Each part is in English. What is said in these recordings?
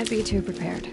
Can't be too prepared.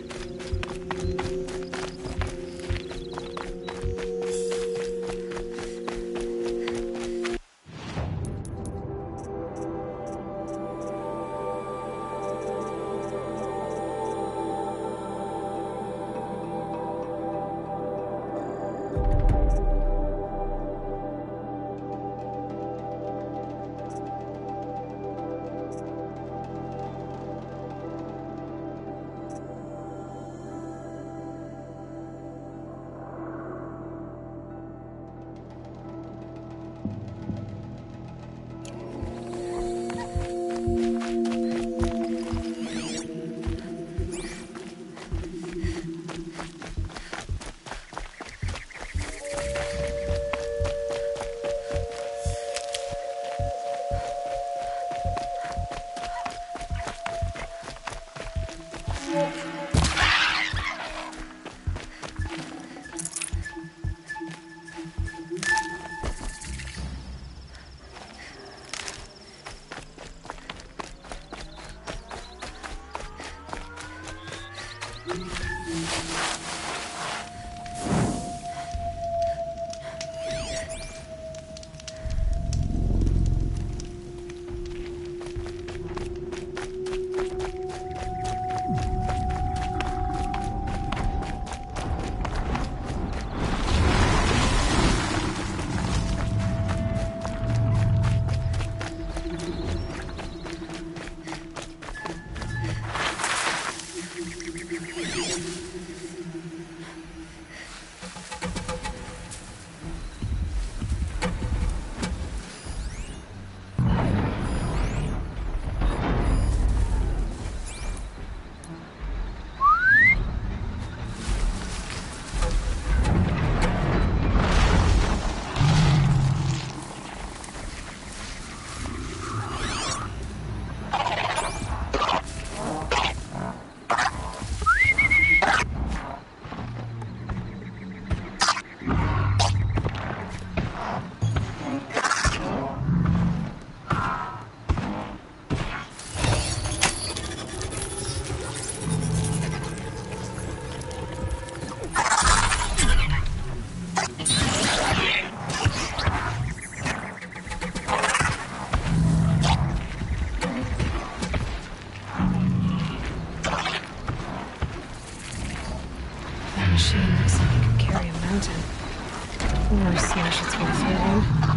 Or smash its way through.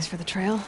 supplies for the trail.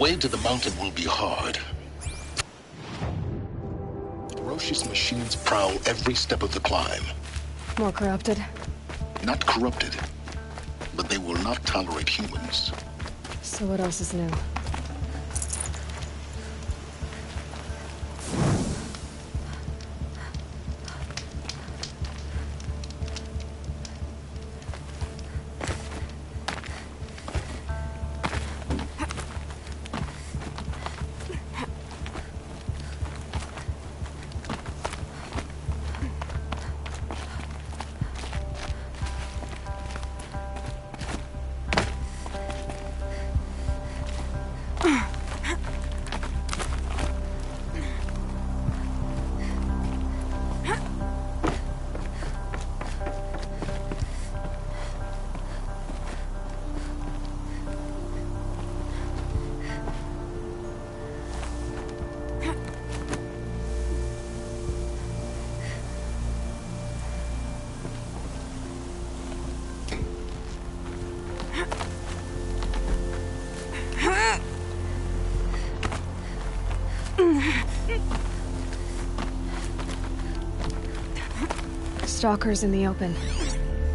way to the mountain will be hard. Ferocious machines prowl every step of the climb. More corrupted? Not corrupted, but they will not tolerate humans. So what else is new? Stalkers in the open.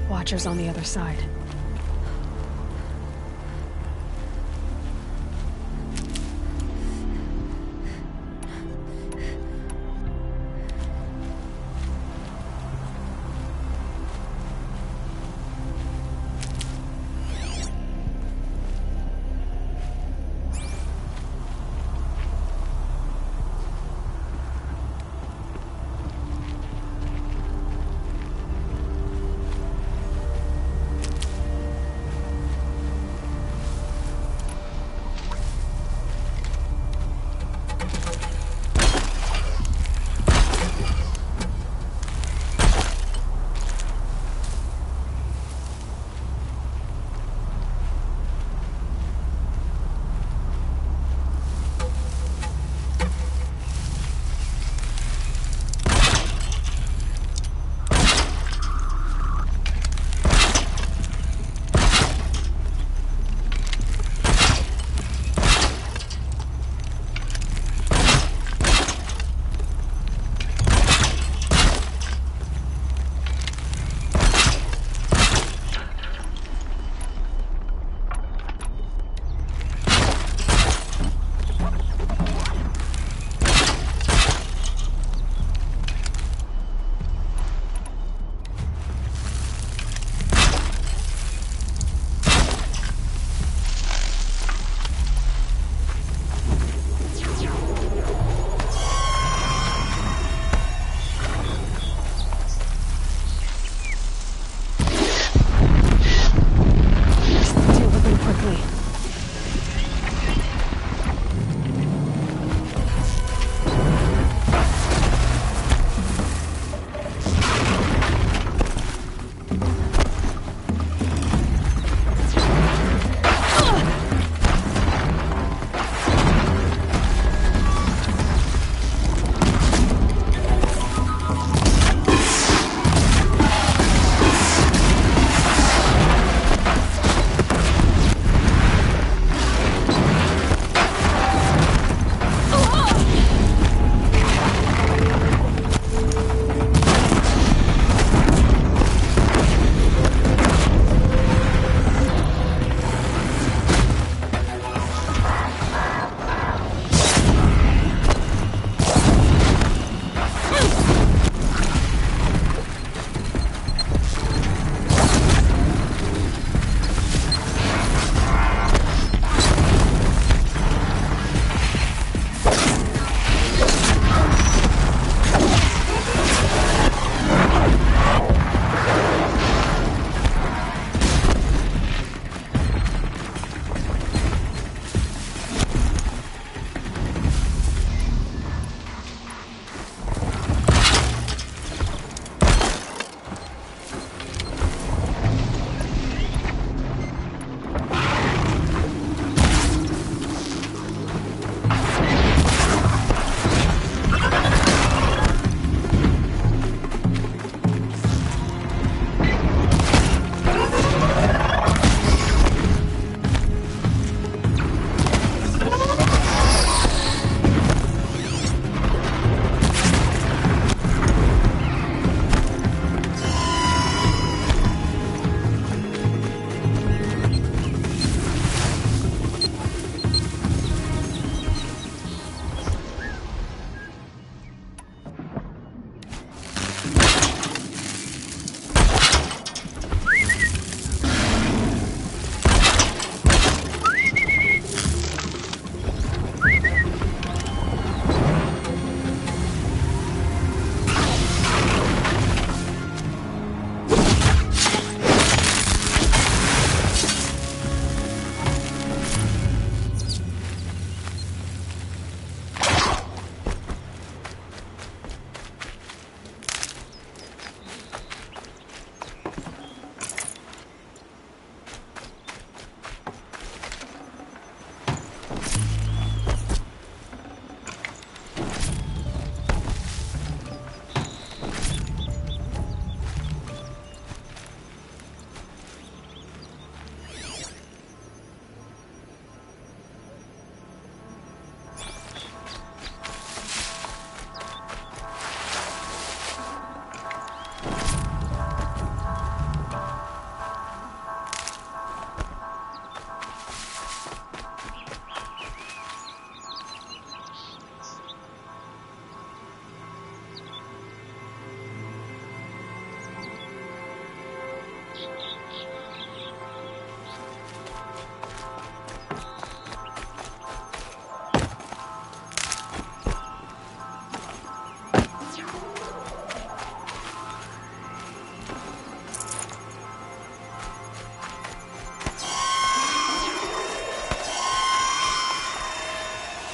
Watchers on the other side.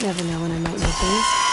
Never know when I might need these.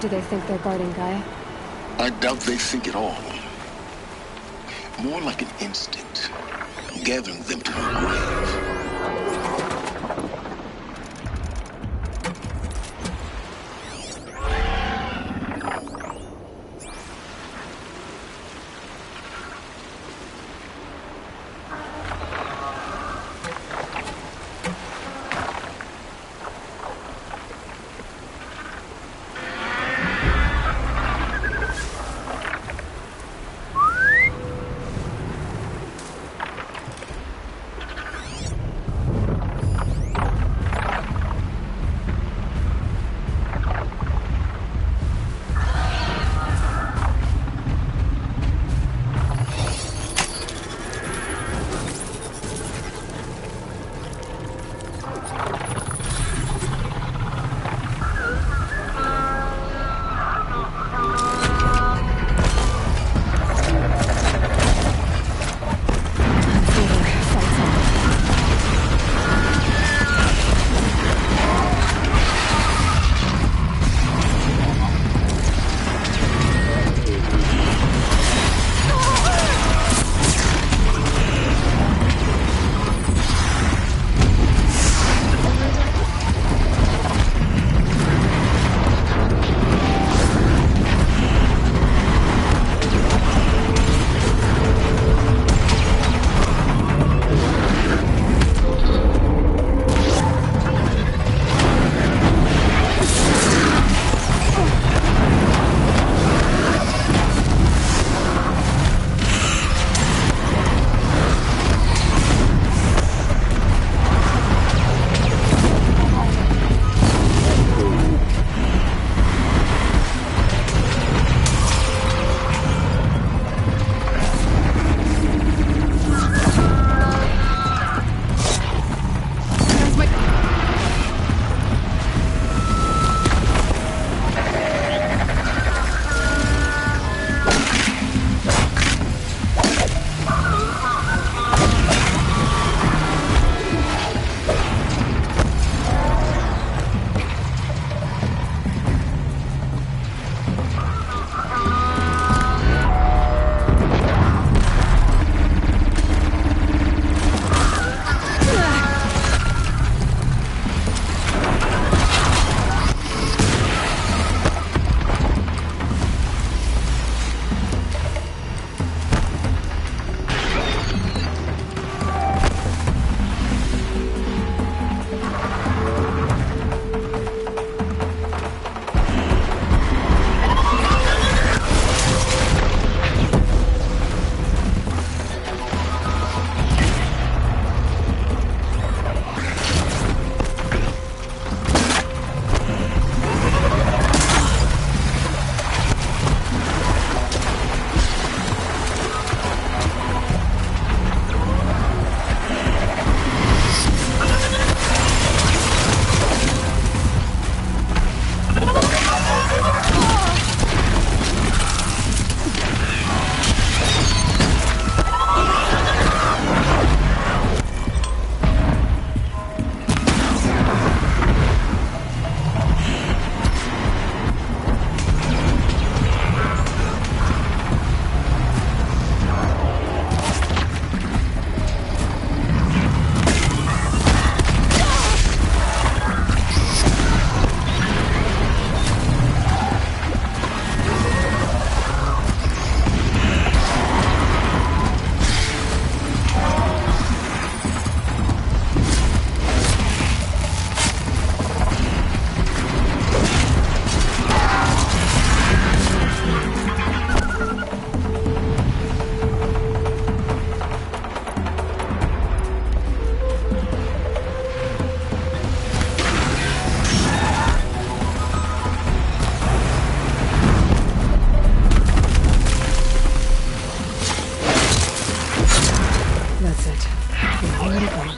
Do they think they're guarding Gaia? I doubt they think at all. More like an instinct, gathering them to her grave. That's it. Nowhere to go.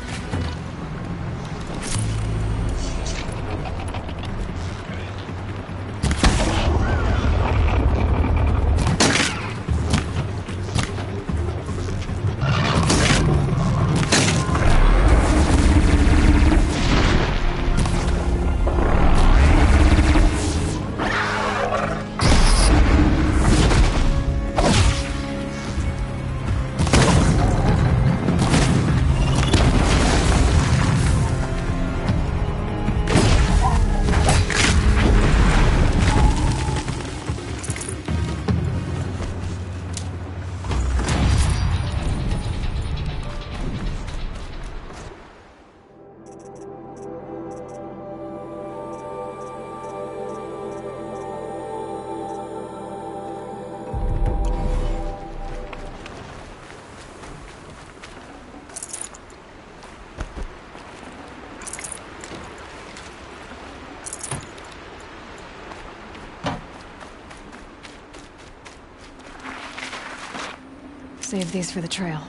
Save these for the trail.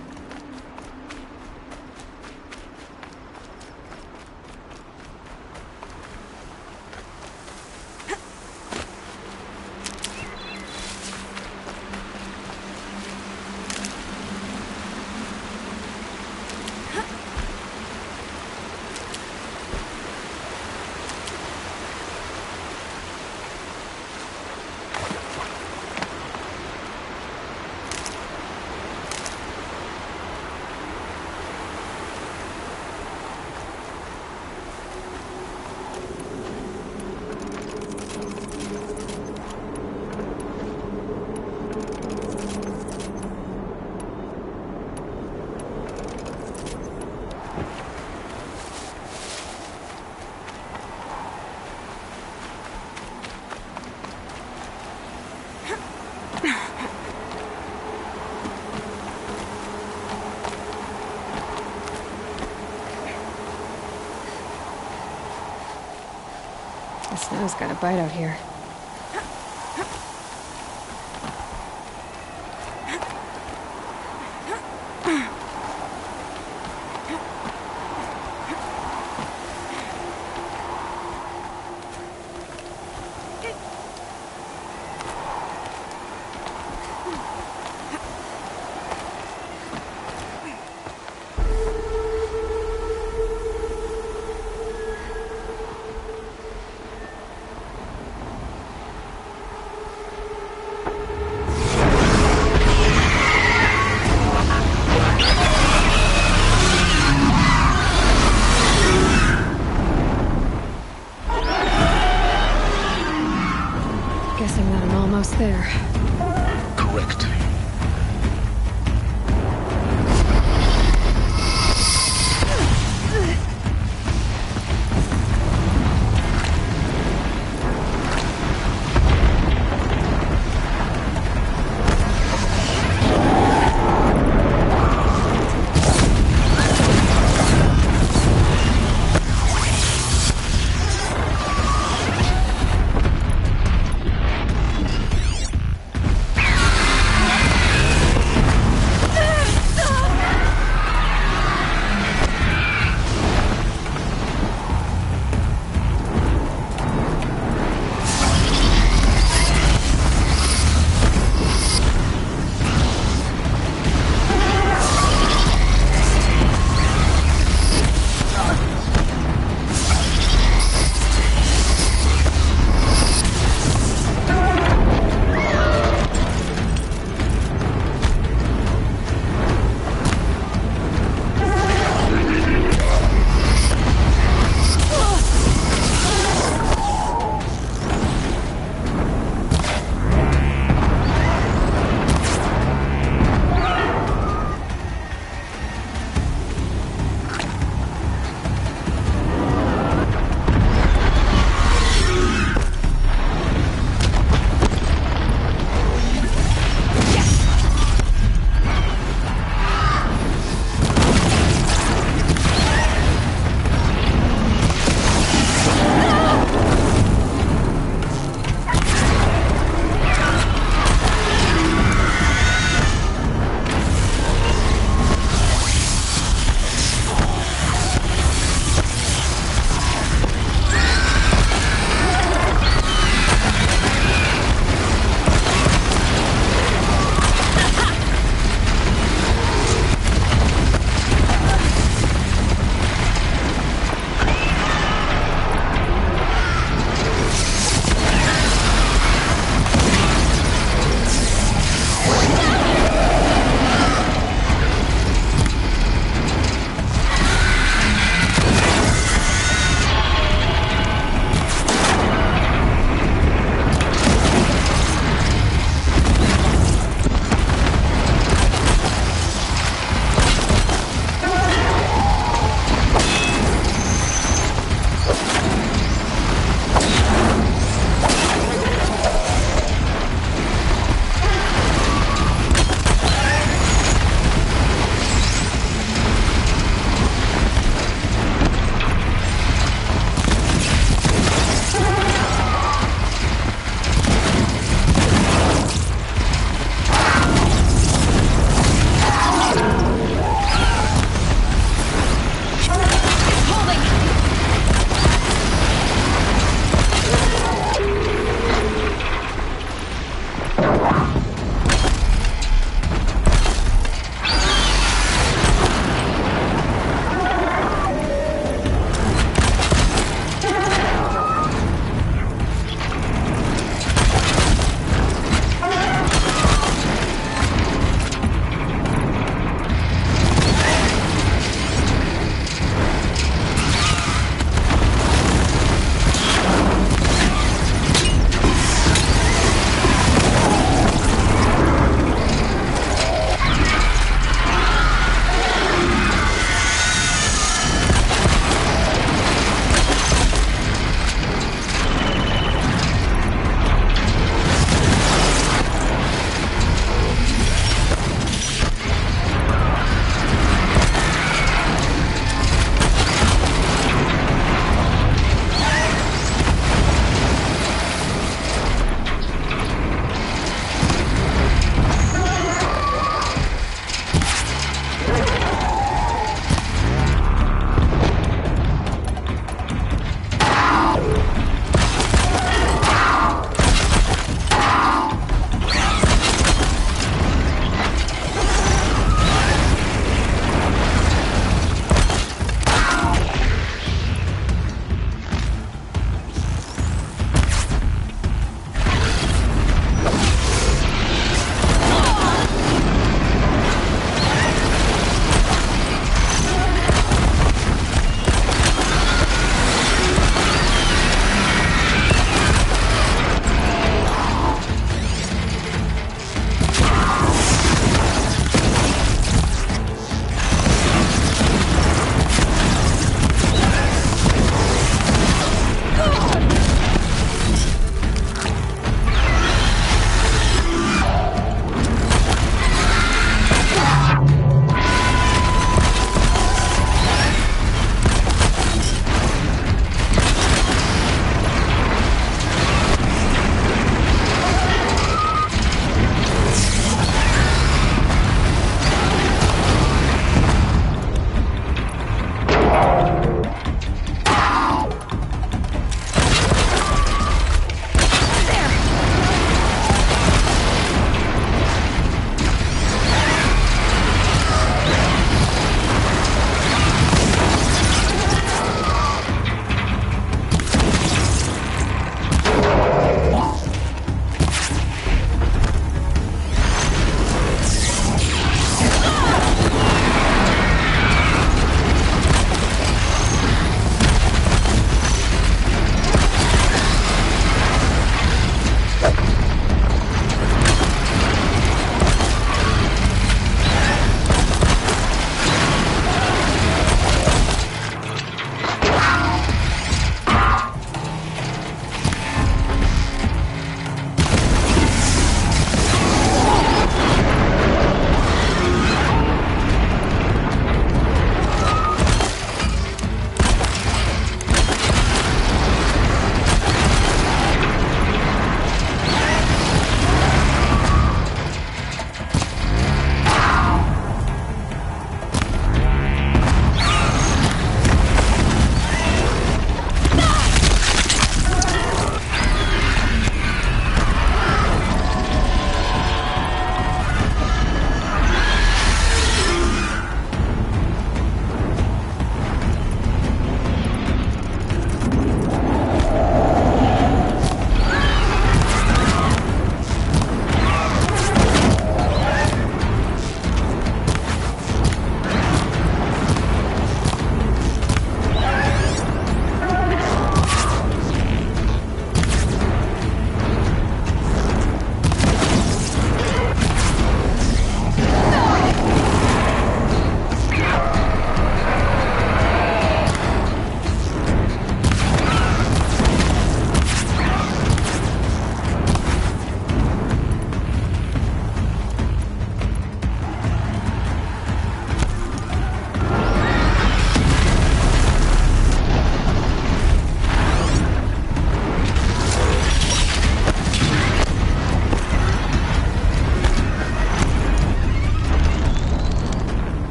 The snow's got a bite out here.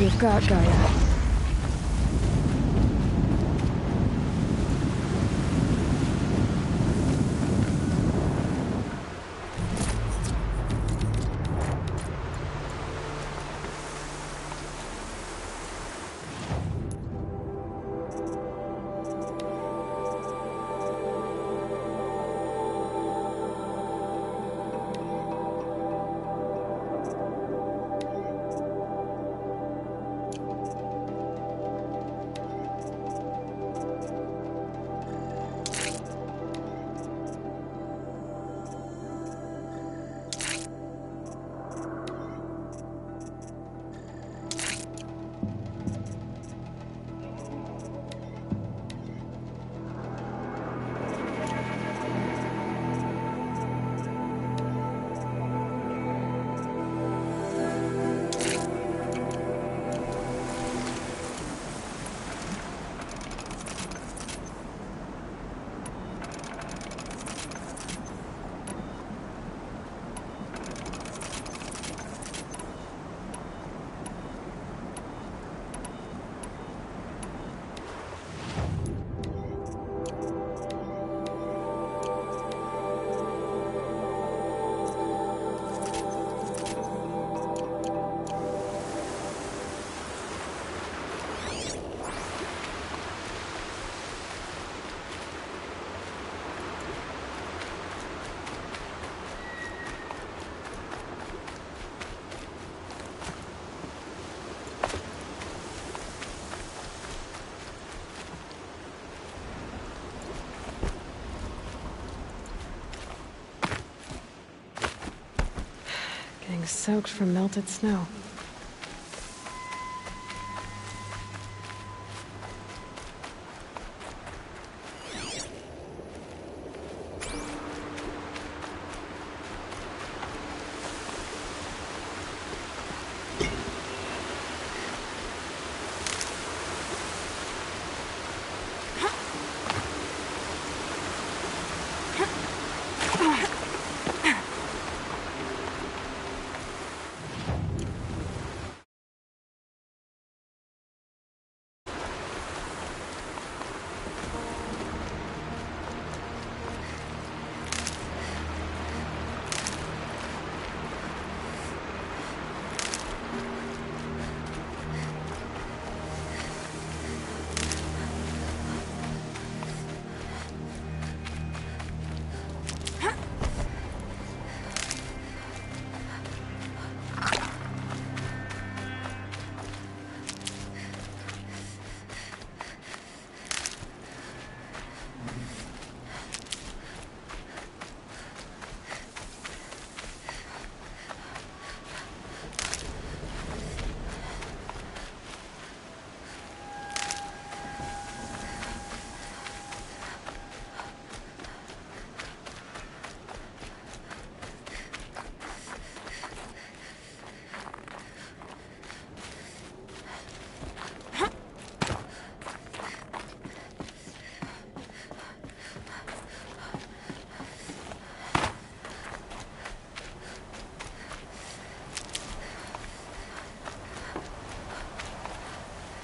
You've got Gaia. Getting soaked from melted snow.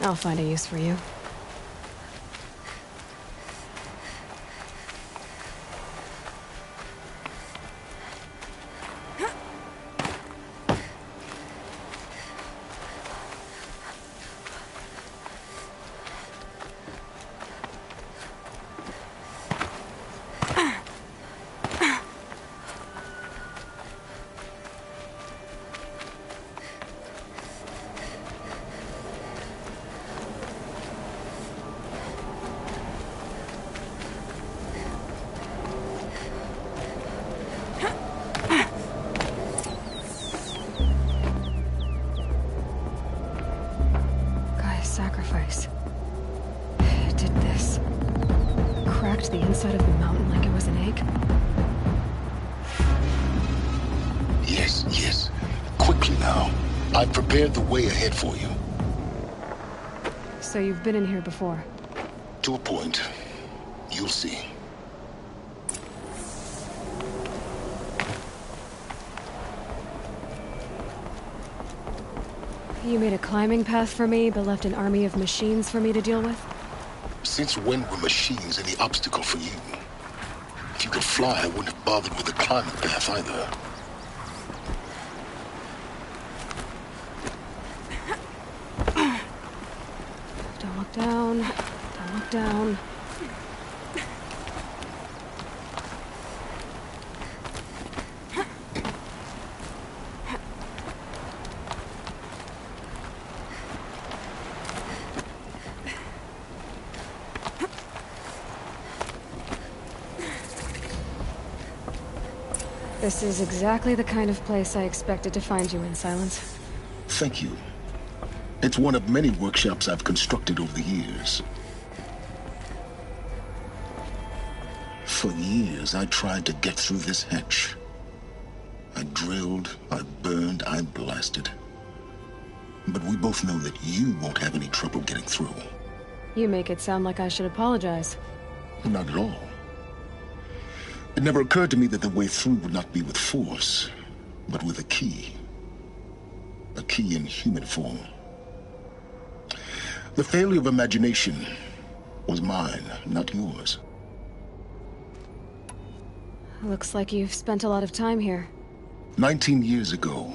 I'll find a use for you. Sacrifice. It did this. Cracked the inside of the mountain like it was an egg. Yes, yes. Quickly now. I've prepared the way ahead for you. So you've been in here before? To a point. You'll see. You made a climbing path for me, but left an army of machines for me to deal with? Since when were machines any obstacle for you? If you could fly, I wouldn't have bothered with the climbing path either. Don't look down. Don't look down. This is exactly the kind of place I expected to find you in, Silence. Thank you. It's one of many workshops I've constructed over the years. For years, I tried to get through this hatch. I drilled, I burned, I blasted. But we both know that you won't have any trouble getting through. You make it sound like I should apologize. Not at all. It never occurred to me that the way through would not be with force, but with a key. A key in human form. The failure of imagination was mine, not yours. Looks like you've spent a lot of time here. 19 years ago,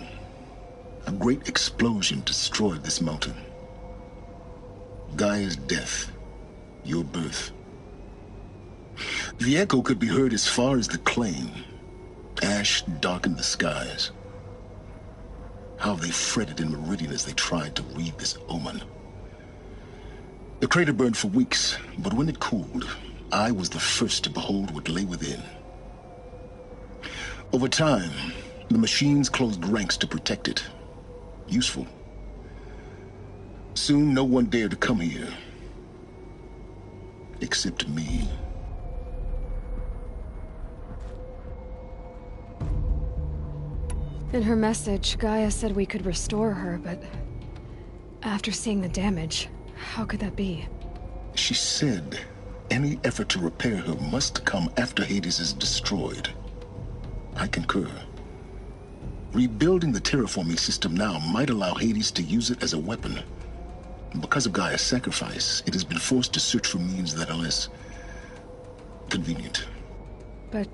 a great explosion destroyed this mountain. Gaia's death, your birth. The echo could be heard as far as the claim. Ash darkened the skies. How they fretted in Meridian as they tried to read this omen. The crater burned for weeks, but when it cooled, I was the first to behold what lay within. Over time, the machines closed ranks to protect it. Useful. Soon, no one dared to come here. Except me. In her message, Gaia said we could restore her, but after seeing the damage, how could that be? She said any effort to repair her must come after Hades is destroyed. I concur. Rebuilding the terraforming system now might allow Hades to use it as a weapon. Because of Gaia's sacrifice, it has been forced to search for means that are less convenient. But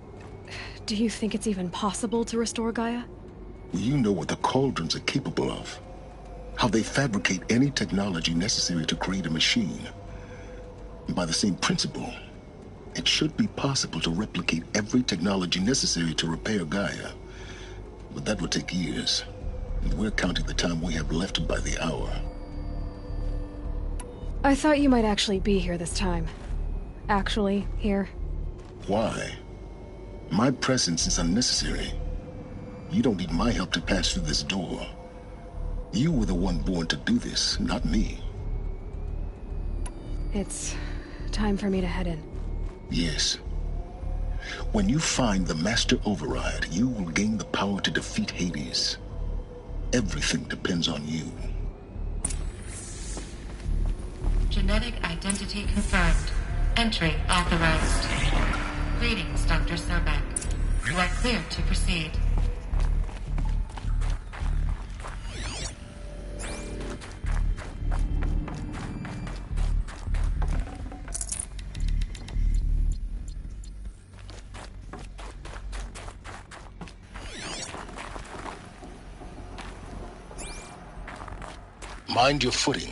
do you think it's even possible to restore Gaia? You know what the Cauldrons are capable of. How they fabricate any technology necessary to create a machine. And by the same principle, it should be possible to replicate every technology necessary to repair Gaia. But that would take years. And we're counting the time we have left by the hour. I thought you might actually be here this time. Actually, here. Why? My presence is unnecessary. You don't need my help to pass through this door. You were the one born to do this, not me. It's time for me to head in. Yes. When you find the Master Override, you will gain the power to defeat Hades. Everything depends on you. Genetic identity confirmed. Entry authorized. Greetings, Dr. Sobek. You are cleared to proceed. Mind your footing.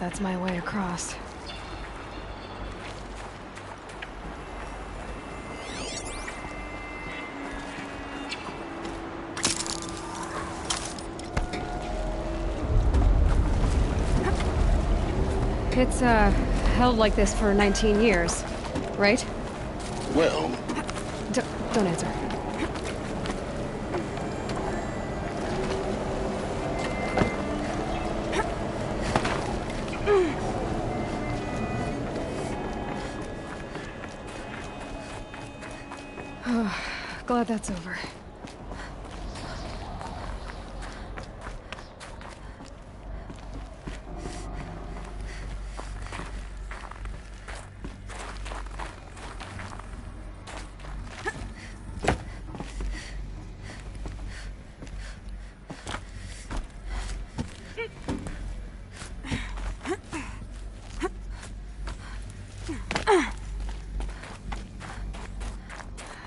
that's my way across. It's, held like this for 19 years, right? Well, Don't answer. Glad that's over.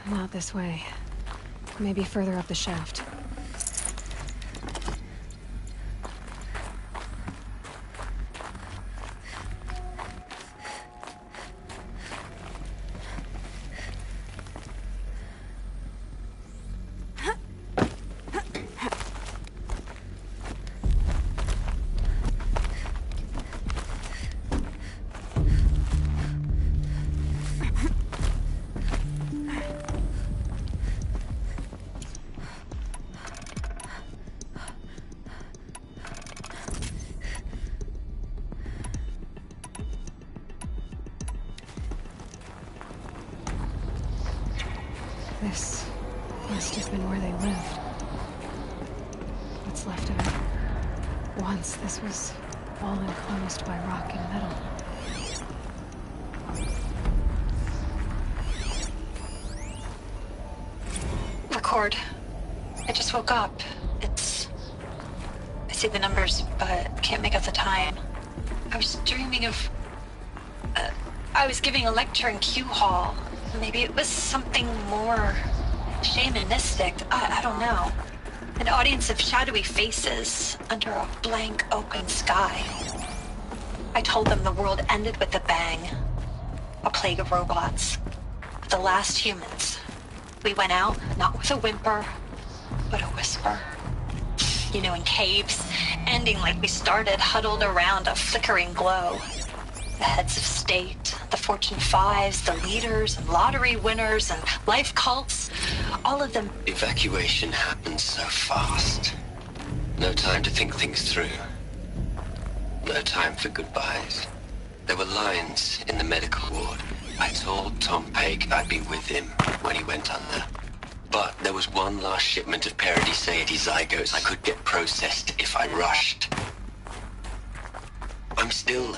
Not this way. Maybe further up the shaft. This must have been where they lived. What's left of it. Once this was all enclosed by rock and metal. Record. I just woke up. I see the numbers, but can't make out the time. I was dreaming of... I was giving a lecture in Q Hall. Maybe it was something more shamanistic. I don't know. An audience of shadowy faces under a blank open sky. I told them the world ended with a bang. A plague of robots. The last humans. We went out, not with a whimper, but a whisper. You know, in caves, ending like we started, huddled around a flickering glow. The heads of state, the Fortune 5s, the leaders, and lottery winners, and life cults, all of them. Evacuation happened so fast. No time to think things through. No time for goodbyes. There were lines in the medical ward. I told Tom Pake I'd be with him when he went under. But there was one last shipment of Paradiseidae zygotes I could get processed if I rushed. I'm still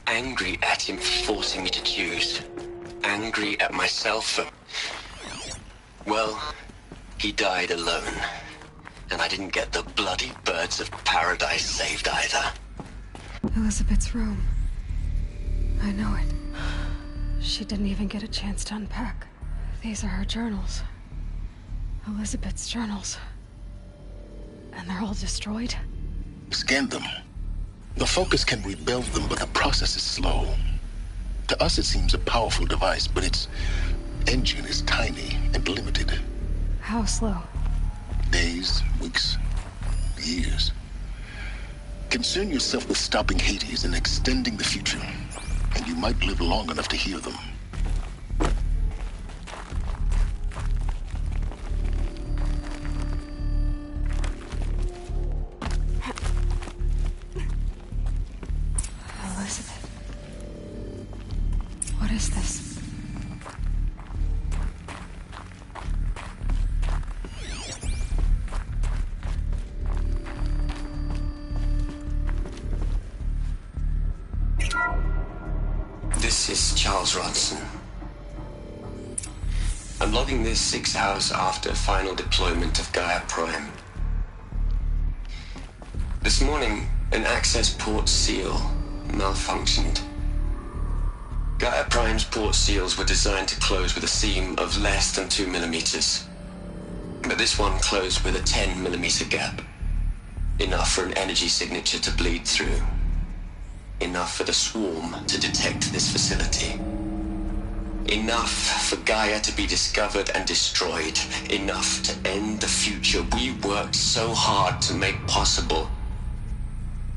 angry at him for forcing me to choose. Angry at myself for... Well, he died alone. And I didn't get the bloody birds of paradise saved either. Elizabeth's room. I know it. She didn't even get a chance to unpack. These are her journals. Elizabeth's journals. And they're all destroyed? Scan them. The Focus can rebuild them, but the process is slow. To us, it seems a powerful device, but its engine is tiny and limited. How slow? Days, weeks, years. Concern yourself with stopping Hades and extending the future, and you might live long enough to hear them. Elizabeth. What is this? This is Charles Rodson. I'm logging this 6 hours after final deployment of Gaia Prime. This morning, an access port seal malfunctioned. Gaia Prime's port seals were designed to close with a seam of less than 2 millimeters. But this one closed with a 10 millimeter gap. Enough for an energy signature to bleed through. Enough for the swarm to detect this facility. Enough for Gaia to be discovered and destroyed. Enough to end the future we worked so hard to make possible.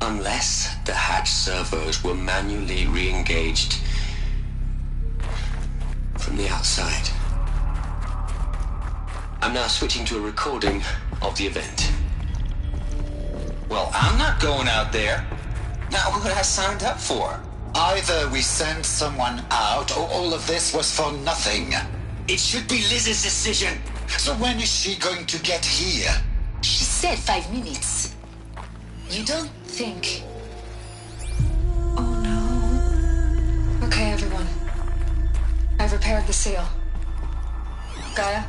Unless the hatch servos were manually re-engaged from the outside. I'm now switching to a recording of the event. Well, I'm not going out there. Not what I signed up for. Either we send someone out, or all of this was for nothing. It should be Liz's decision. So when is she going to get here? She said 5 minutes. You don't think... Oh no. Okay, everyone. I've repaired the seal. Gaia?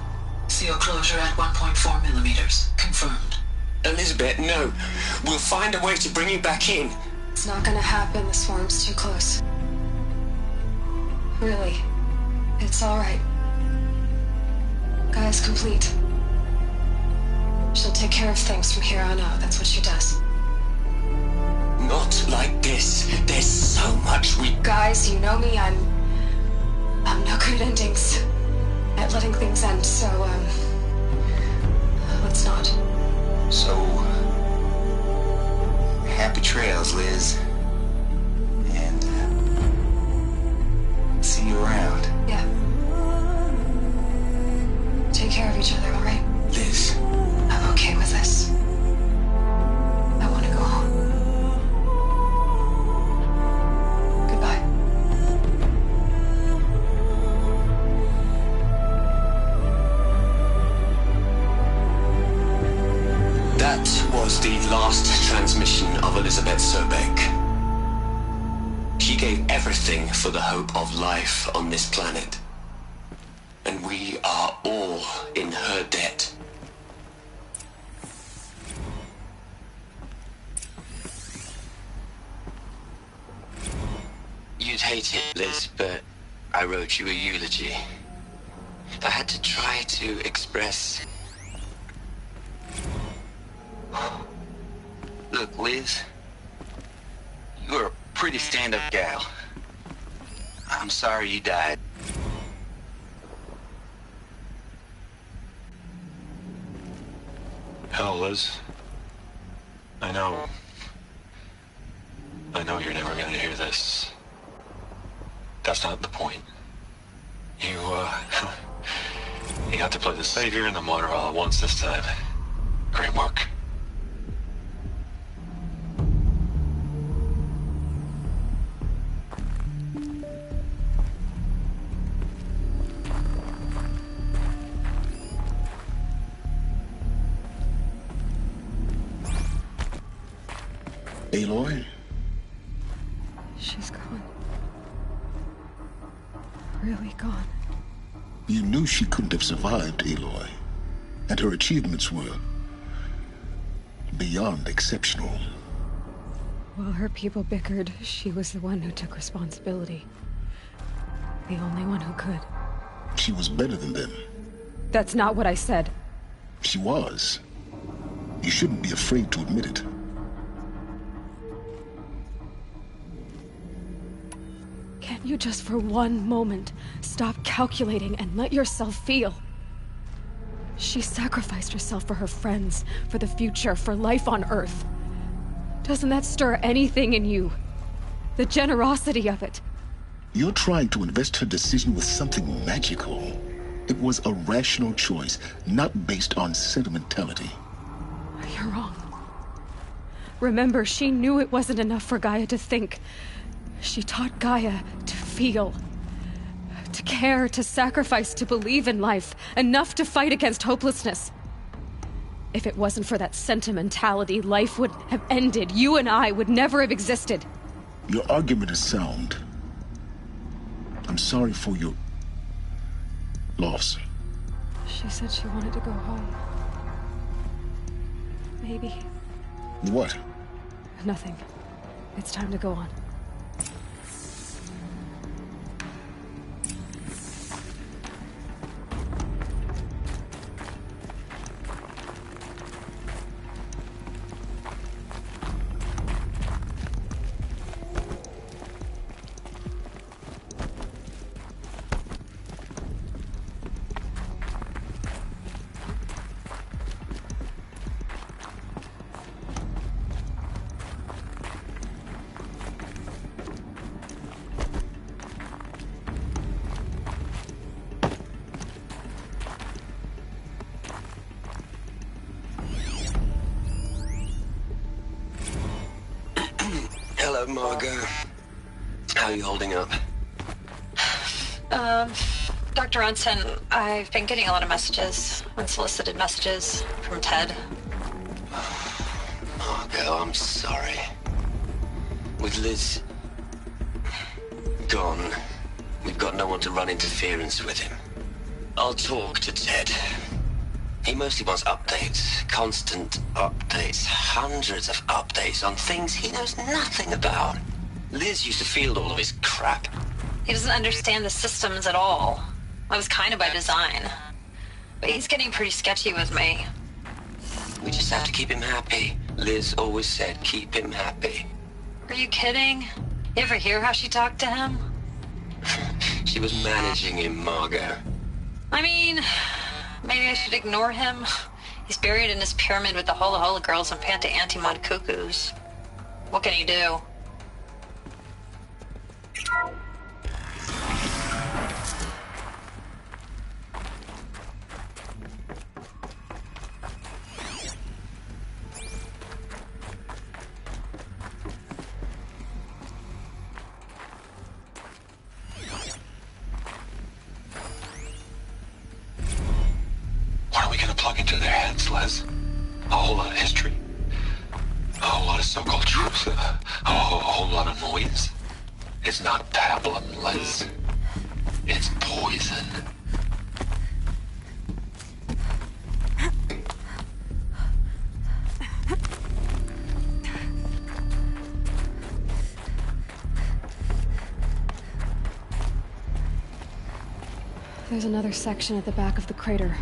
Seal closure at 1.4 millimeters. Confirmed. Elizabeth, no. We'll find a way to bring you back in. It's not gonna happen. The swarm's too close. Really. It's alright. Gaia's complete. She'll take care of things from here on out. That's what she does. Not like this. There's so much we... Guys, you know me. I'm no good at endings. At letting things end, so, let's not. So... happy trails, Liz. And, see you around. Yeah. Take care of each other, alright? Liz. I'm okay with this. I want to go home. Goodbye. That was the last transmission of Elizabeth Sobek. She gave everything for the hope of life on this planet. And we are all in her debt. You'd hate it, Liz, but I wrote you a eulogy. I had to try to express... Look, Liz. You're a pretty stand-up gal. I'm sorry you died. Hell, Liz. I know you're never gonna hear this. That's not the point. You got to play the savior and the martyr all at once this time. Great work. Aloy? She's gone. Really gone. You knew she couldn't have survived, Aloy. And her achievements were beyond exceptional. While her people bickered, she was the one who took responsibility. The only one who could. She was better than them. That's not what I said. She was. You shouldn't be afraid to admit it. Can't you just for one moment stop calculating and let yourself feel? She sacrificed herself for her friends, for the future, for life on Earth. Doesn't that stir anything in you? The generosity of it. You're trying to invest her decision with something magical. It was a rational choice, not based on sentimentality. You're wrong. Remember, she knew it wasn't enough for Gaia to think. She taught Gaia to feel. To care, to sacrifice, to believe in life. Enough to fight against hopelessness. If it wasn't for that sentimentality, life would have ended. You and I would never have existed. Your argument is sound. I'm sorry for your loss. She said she wanted to go home. Maybe. What? Nothing. It's time to go on. Hello, Margot. How are you holding up? Dr. Ronson, I've been getting a lot of messages, unsolicited messages from Ted. Margot, I'm sorry. With Liz gone, we've got no one to run interference with him. I'll talk to Ted. He mostly wants updates, constant updates, hundreds of updates on things he knows nothing about. Liz used to field all of his crap. He doesn't understand the systems at all. That was kind of by design. But he's getting pretty sketchy with me. We just have to keep him happy. Liz always said keep him happy. Are you kidding? You ever hear how she talked to him? She was managing him, Margot. I mean, maybe I should ignore him. He's buried in his pyramid with the Hola Hola girls and Panta Antimod cuckoos. What can he do? What are we gonna plug into their heads, Les? A whole lot of history? A whole lot of so-called truth? A whole lot of noise? It's not pablum, Les. It's poison. There's another section at the back of the crater.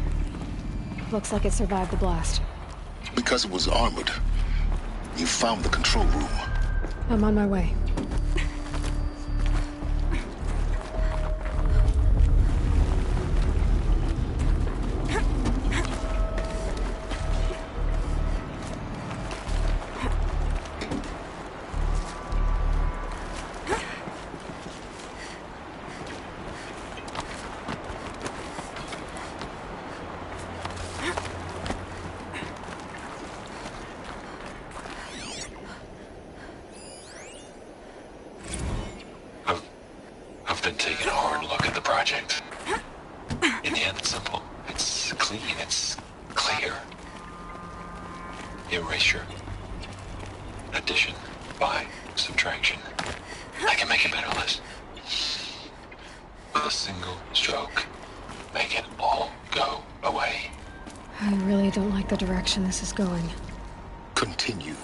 Looks like it survived the blast. Because it was armored. You found the control room. I'm on my way. I've been taking a hard look at the project. In the end, it's simple. It's clean. It's clear. Erasure. Addition. By. Subtraction. I can make a better list. With a single stroke. Make it all go away. I really don't like the direction this is going. Continue.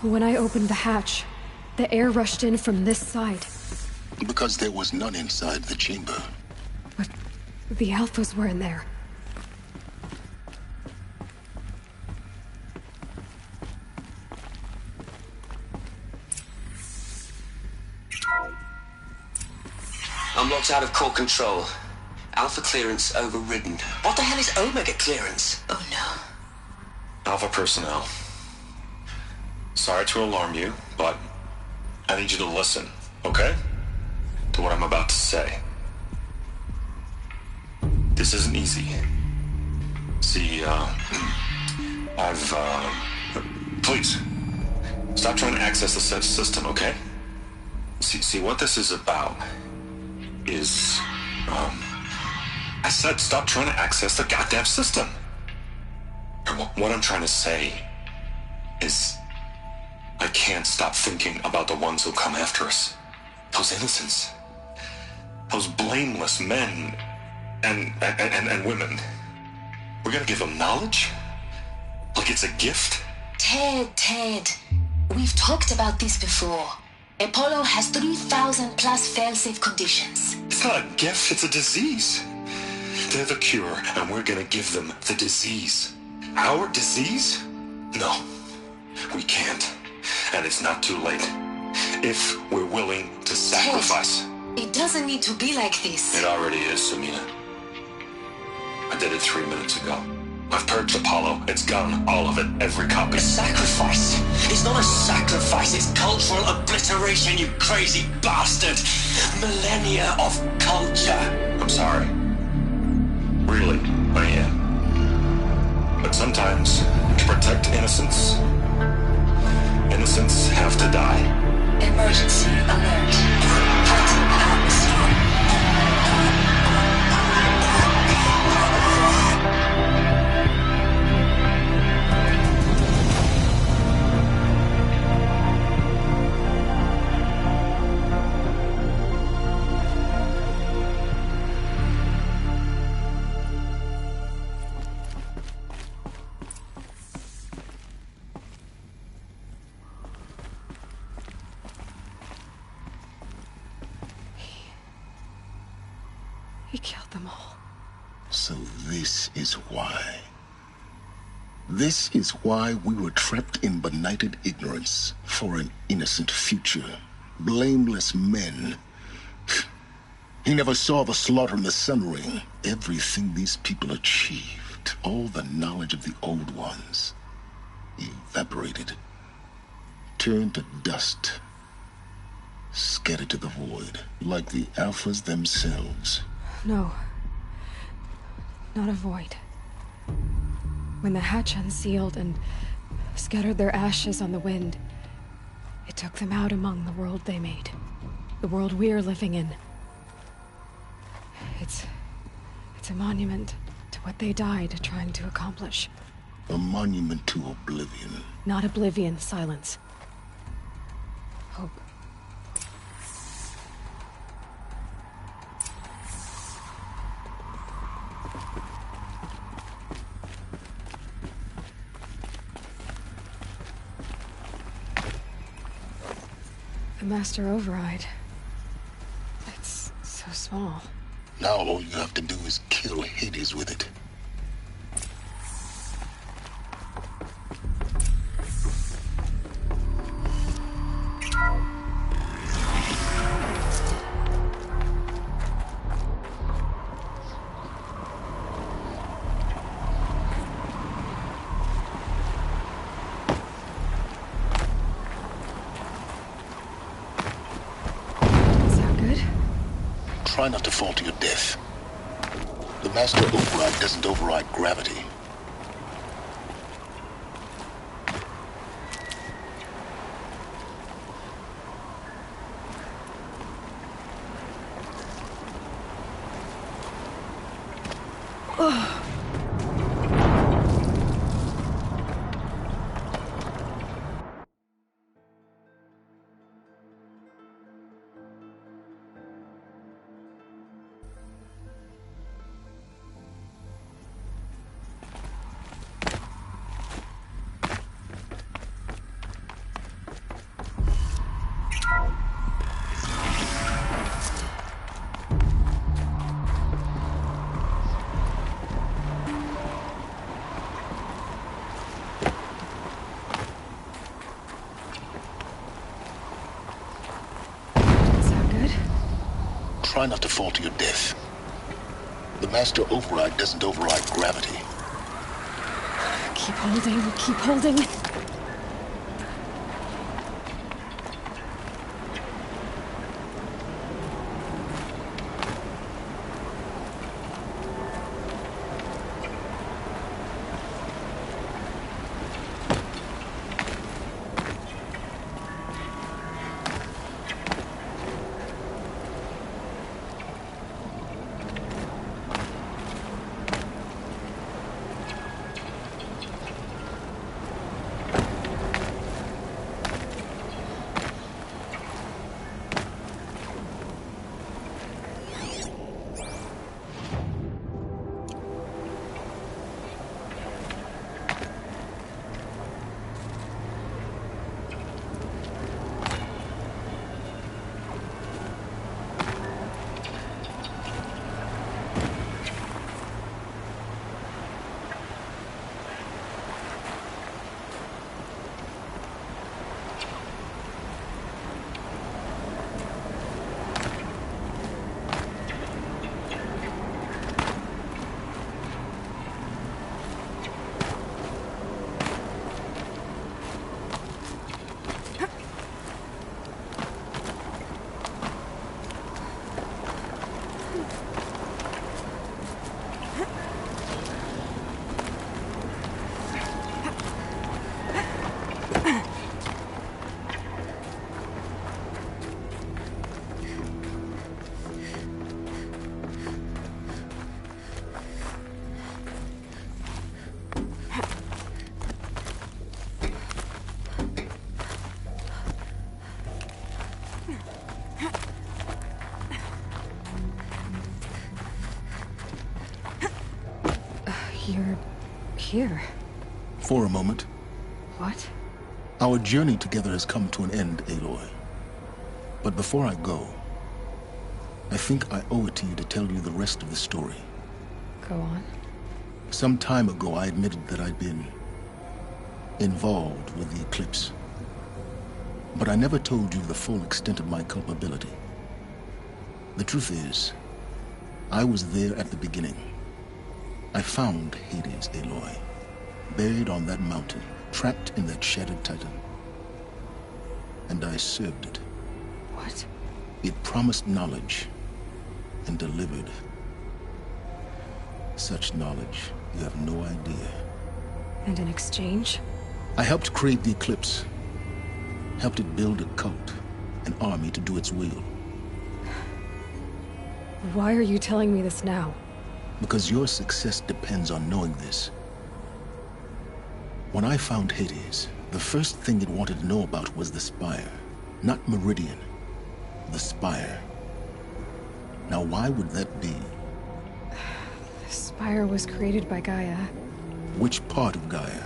When I opened the hatch, the air rushed in from this side. Because there was none inside the chamber. But the Alphas were in there. I'm locked out of core control. Alpha clearance overridden. What the hell is Omega clearance? Oh no. Alpha personnel. Sorry to alarm you, but I need you to listen, okay? to what I'm about to say. This isn't easy. See, please, stop trying to access the system, okay? See, what this is about is, I said stop trying to access the goddamn system. What I'm trying to say is, I can't stop thinking about the ones who come after us. Those innocents. Those blameless men and women. We're gonna give them knowledge? Like it's a gift? Ted. We've talked about this before. Apollo has 3,000 plus fail-safe conditions. It's not a gift, it's a disease. They're the cure, and we're gonna give them the disease. Our disease? No, we can't. And it's not too late. If we're willing to sacrifice. Ted, it doesn't need to be like this. It already is, Samina. I did it 3 minutes ago. I've purged Apollo. It's gone. All of it. Every copy. A sacrifice? It's not a sacrifice. It's cultural obliteration, you crazy bastard. Millennia of culture. I'm sorry. Really, I am. But sometimes, to protect innocence, innocents have to die. Emergency alert. Heightened atmosphere. He killed them all. So this is why. This is why we were trapped in benighted ignorance for an innocent future. Blameless men. He never saw the slaughter in the Sun Ring. Everything these people achieved, all the knowledge of the old ones, evaporated, turned to dust, scattered to the void, like the Alphas themselves. No. Not a void. When the hatch unsealed and scattered their ashes on the wind, it took them out among the world they made. The world we're living in. It's a monument to what they died trying to accomplish. A monument to oblivion. Not oblivion, silence. Hope. The Master Override. It's so small. Now all you have to do is kill Hades with it. Try not to fall to your death. The Master Override doesn't override gravity. Try not to fall to your death. The Master Override doesn't override gravity. Keep holding, keep holding. You're here. For a moment. What? Our journey together has come to an end, Aloy. But before I go, I think I owe it to you to tell you the rest of the story. Go on. Some time ago, I admitted that I'd been involved with the eclipse. But I never told you the full extent of my culpability. The truth is, I was there at the beginning. I found Hades, Aloy, buried on that mountain, trapped in that shattered titan. And I served it. What? It promised knowledge and delivered. Such knowledge, you have no idea. And in exchange? I helped create the eclipse. Helped it build a cult, an army to do its will. Why are you telling me this now? Because your success depends on knowing this. When I found Hades, the first thing it wanted to know about was the Spire. Not Meridian. The Spire. Now why would that be? The Spire was created by Gaia. Which part of Gaia?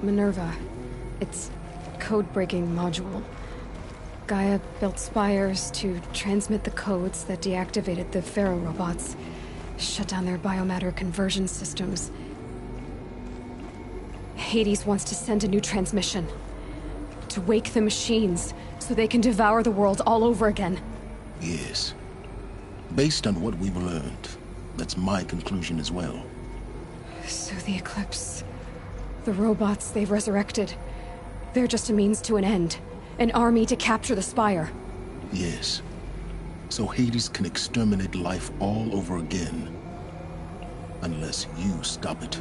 Minerva. Its code-breaking module. Gaia built spires to transmit the codes that deactivated the Pharaoh robots, shut down their biomatter conversion systems. Hades wants to send a new transmission. To wake the machines, so they can devour the world all over again. Yes. Based on what we've learned, that's my conclusion as well. So the Eclipse... the robots they've resurrected... they're just a means to an end. An army to capture the Spire. Yes. So Hades can exterminate life all over again. Unless you stop it.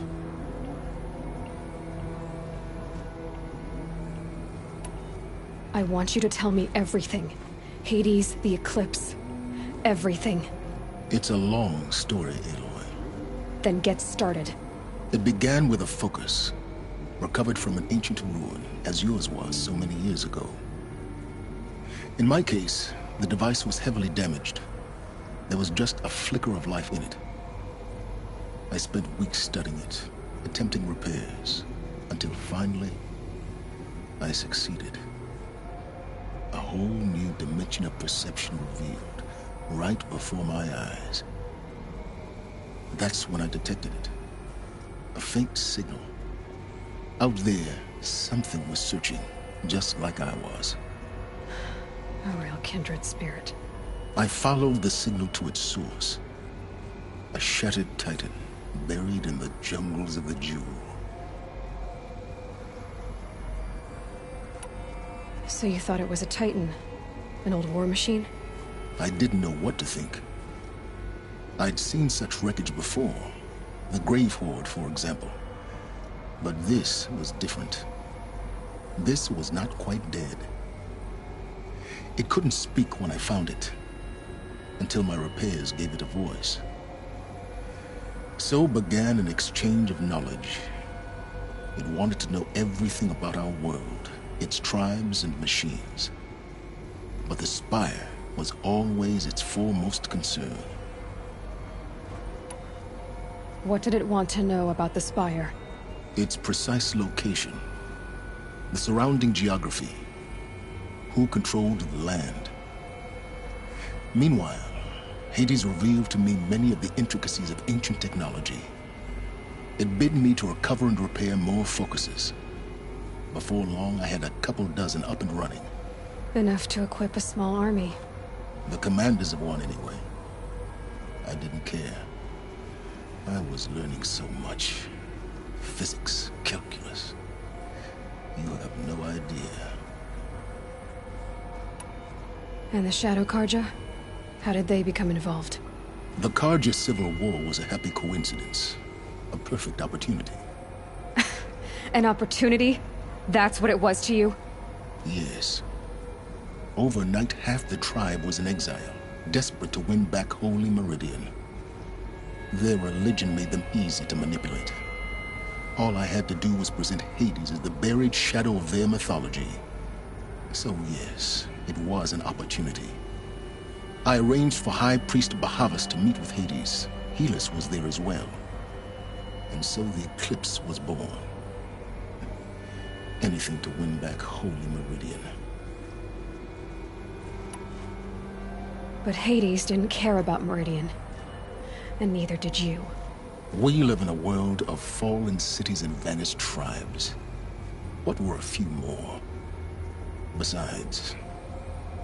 I want you to tell me everything. Hades, the Eclipse. Everything. It's a long story, Aloy. Then get started. It began with a focus. Recovered from an ancient ruin, as yours was so many years ago. In my case, the device was heavily damaged. There was just a flicker of life in it. I spent weeks studying it, attempting repairs, until finally, I succeeded. A whole new dimension of perception revealed, right before my eyes. That's when I detected it. A faint signal. Out there, something was searching, just like I was. A real kindred spirit. I followed the signal to its source. A shattered titan, buried in the jungles of the Jewel. So you thought it was a titan? An old war machine? I didn't know what to think. I'd seen such wreckage before. The Grave Horde, for example. But this was different. This was not quite dead. It couldn't speak when I found it, until my repairs gave it a voice. So began an exchange of knowledge. It wanted to know everything about our world, its tribes and machines. But the Spire was always its foremost concern. What did it want to know about the Spire? Its precise location, the surrounding geography, who controlled the land. Meanwhile, Hades revealed to me many of the intricacies of ancient technology. It bid me to recover and repair more focuses. Before long, I had a couple dozen up and running. Enough to equip a small army. The commanders of one, anyway. I didn't care. I was learning so much. Physics, calculus. You have no idea. And the Shadow Karja? How did they become involved? The Karja Civil War was a happy coincidence. A perfect opportunity. An opportunity? That's what it was to you? Yes. Overnight, half the tribe was in exile, desperate to win back Holy Meridian. Their religion made them easy to manipulate. All I had to do was present Hades as the buried shadow of their mythology. So yes, it was an opportunity. I arranged for High Priest Bahavas to meet with Hades. Helis was there as well. And so the Eclipse was born. Anything to win back Holy Meridian. But Hades didn't care about Meridian. And neither did you. We live in a world of fallen cities and vanished tribes. What were a few more? Besides,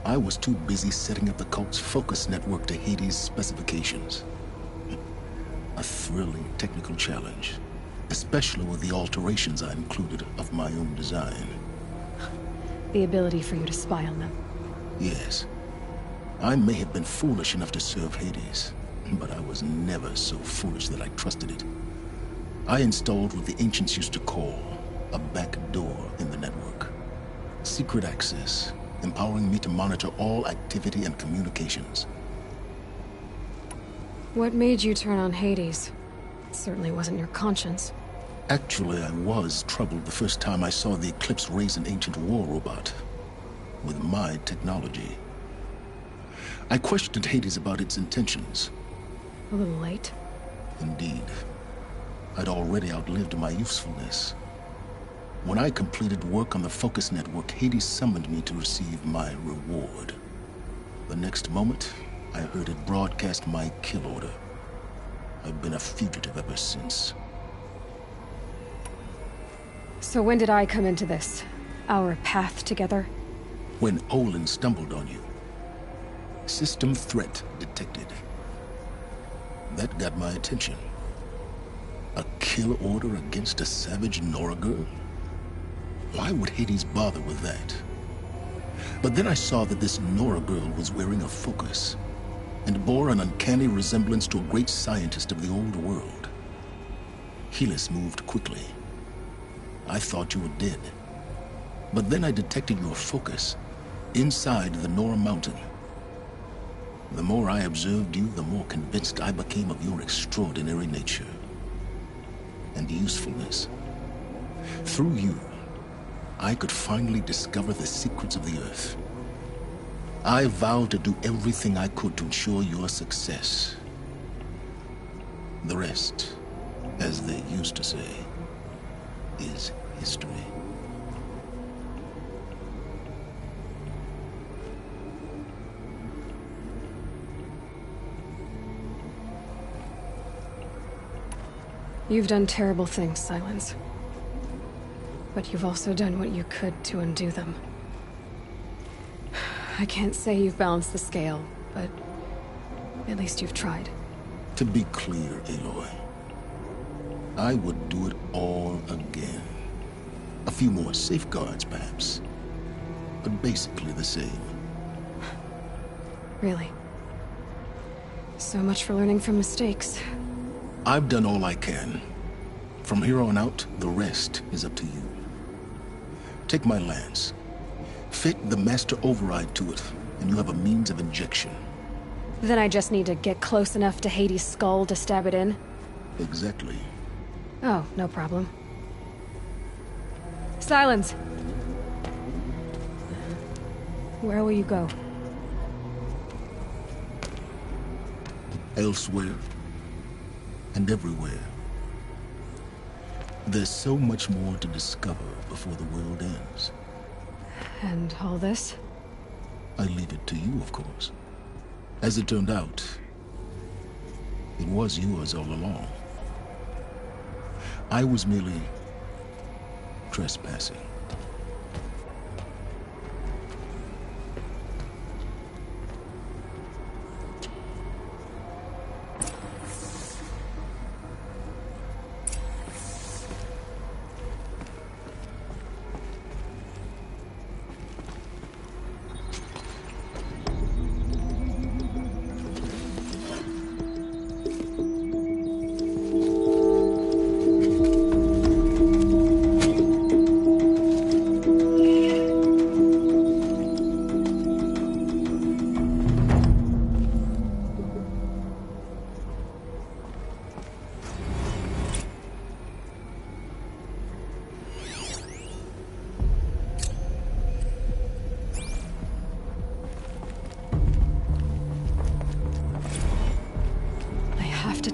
I was too busy setting up the cult's focus network to Hades' specifications. A thrilling technical challenge, especially with the alterations I included of my own design. The ability for you to spy on them. Yes. I may have been foolish enough to serve Hades, but I was never so foolish that I trusted it. I installed what the ancients used to call a back door in the network. Secret access, empowering me to monitor all activity and communications. What made you turn on Hades? It certainly wasn't your conscience. Actually, I was troubled the first time I saw the Eclipse raise an ancient war robot with my technology. I questioned Hades about its intentions. A little late. Indeed. I'd already outlived my usefulness. When I completed work on the Focus Network, Hades summoned me to receive my reward. The next moment, I heard it broadcast my kill order. I've been a fugitive ever since. So when did I come into this? Our path together? When Olin stumbled on you. System threat detected. That got my attention. A kill order against a savage Nora girl? Why would Hades bother with that? But then I saw that this Nora girl was wearing a focus, and bore an uncanny resemblance to a great scientist of the old world. Helis moved quickly. I thought you were dead. But then I detected your focus inside the Nora mountain. The more I observed you, the more convinced I became of your extraordinary nature and usefulness. Through you, I could finally discover the secrets of the Earth. I vowed to do everything I could to ensure your success. The rest, as they used to say, is history. You've done terrible things, Silence. But you've also done what you could to undo them. I can't say you've balanced the scale, but at least you've tried. To be clear, Aloy, I would do it all again. A few more safeguards, perhaps, but basically the same. Really? So much for learning from mistakes. I've done all I can. From here on out, the rest is up to you. Take my lance. Fit the master override to it, and you have a means of injection. Then I just need to get close enough to Hades' skull to stab it in? Exactly. Oh, no problem. Silence! Where will you go? Elsewhere. And everywhere. There's so much more to discover before the world ends. And all this? I leave it to you, of course. As it turned out, it was yours all along. I was merely trespassing.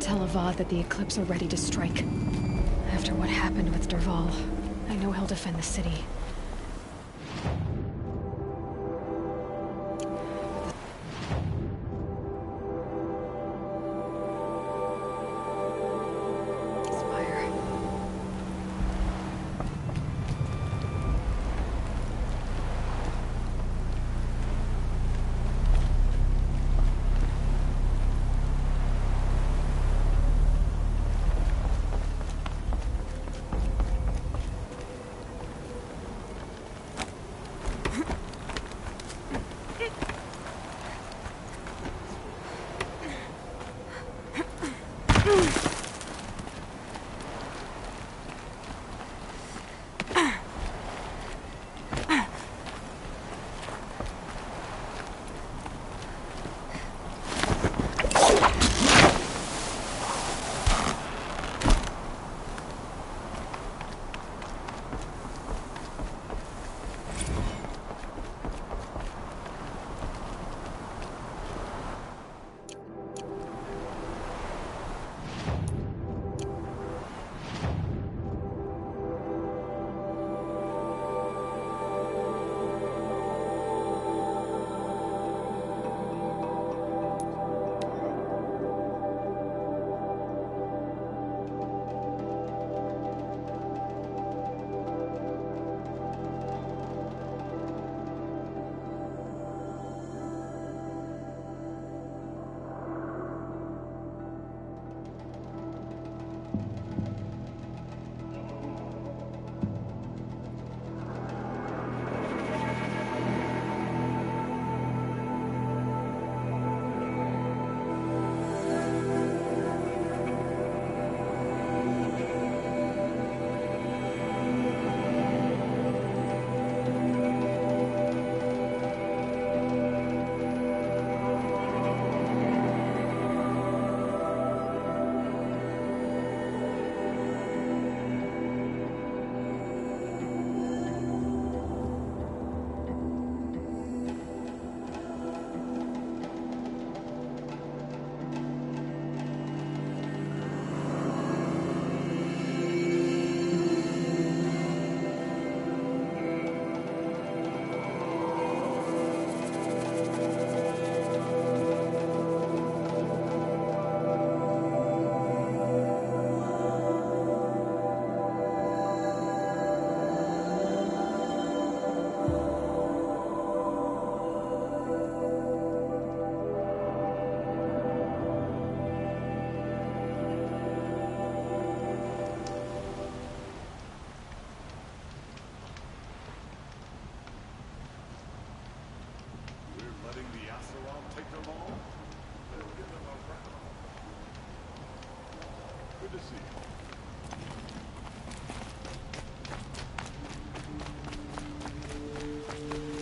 tell Avad that the Eclipse are ready to strike. After what happened with Derval, I know he'll defend the city.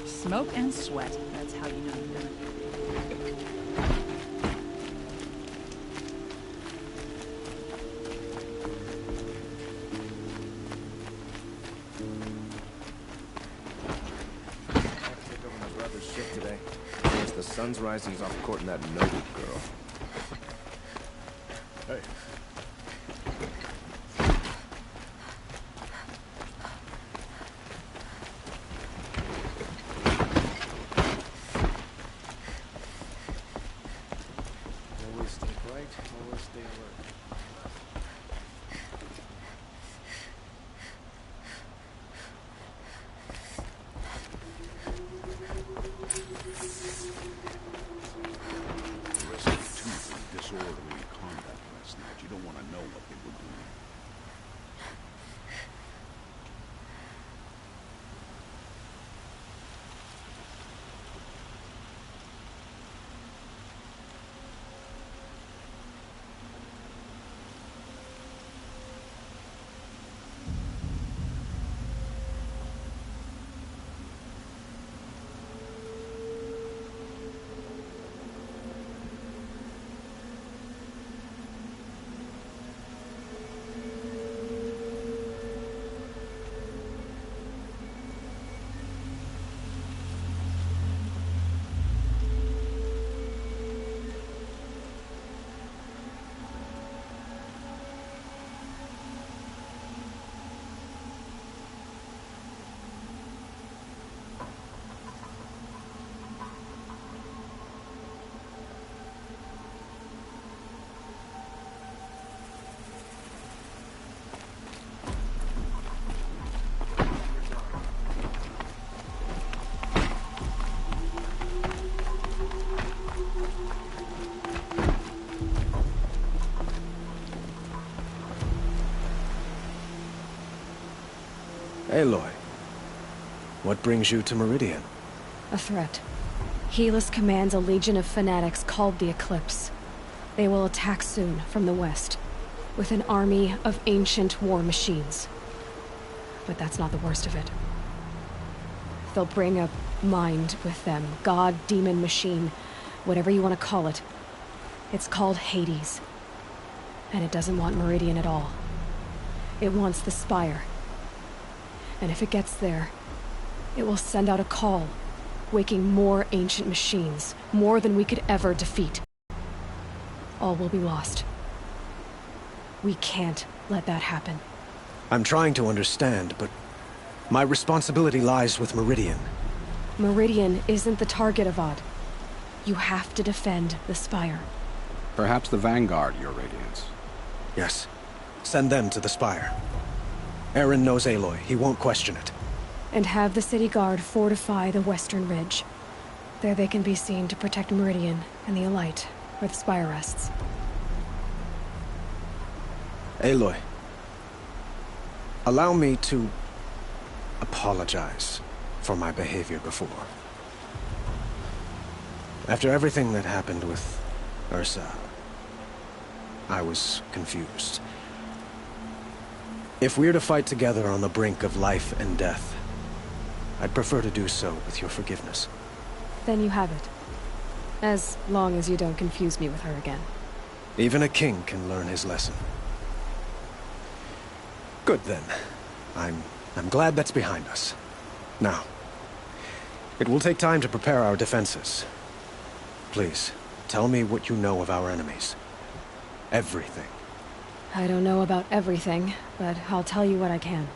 Smoke and sweat. That's how you know you've done it. Take over my brother's ship today. Guess the sun's rising, he's off courting that noted girl. Hey. Always stay bright, always stay alert. Arrested two for disorderly conduct last night. Aloy, what brings you to Meridian? A threat. Helis commands a legion of fanatics called the Eclipse. They will attack soon from the west, with an army of ancient war machines. But that's not the worst of it. They'll bring a mind with them, god, demon, machine, whatever you want to call it. It's called Hades. And it doesn't want Meridian at all. It wants the Spire. And if it gets there, it will send out a call, waking more ancient machines, more than we could ever defeat. All will be lost. We can't let that happen. I'm trying to understand, but my responsibility lies with Meridian. Meridian isn't the target, Avad. You have to defend the Spire. Perhaps the Vanguard, Your Radiance. Yes. Send them to the Spire. Aaron knows Aloy. He won't question it. And have the City Guard fortify the Western Ridge. There they can be seen to protect Meridian and the Elite, where the Spire rests. Aloy, allow me to apologize for my behavior before. After everything that happened with Ursa, I was confused. If we're to fight together on the brink of life and death, I'd prefer to do so with your forgiveness. Then you have it. As long as you don't confuse me with her again. Even a king can learn his lesson. Good then. I'm glad that's behind us. Now, it will take time to prepare our defenses. Please, tell me what you know of our enemies. Everything. I don't know about everything, but I'll tell you what I can.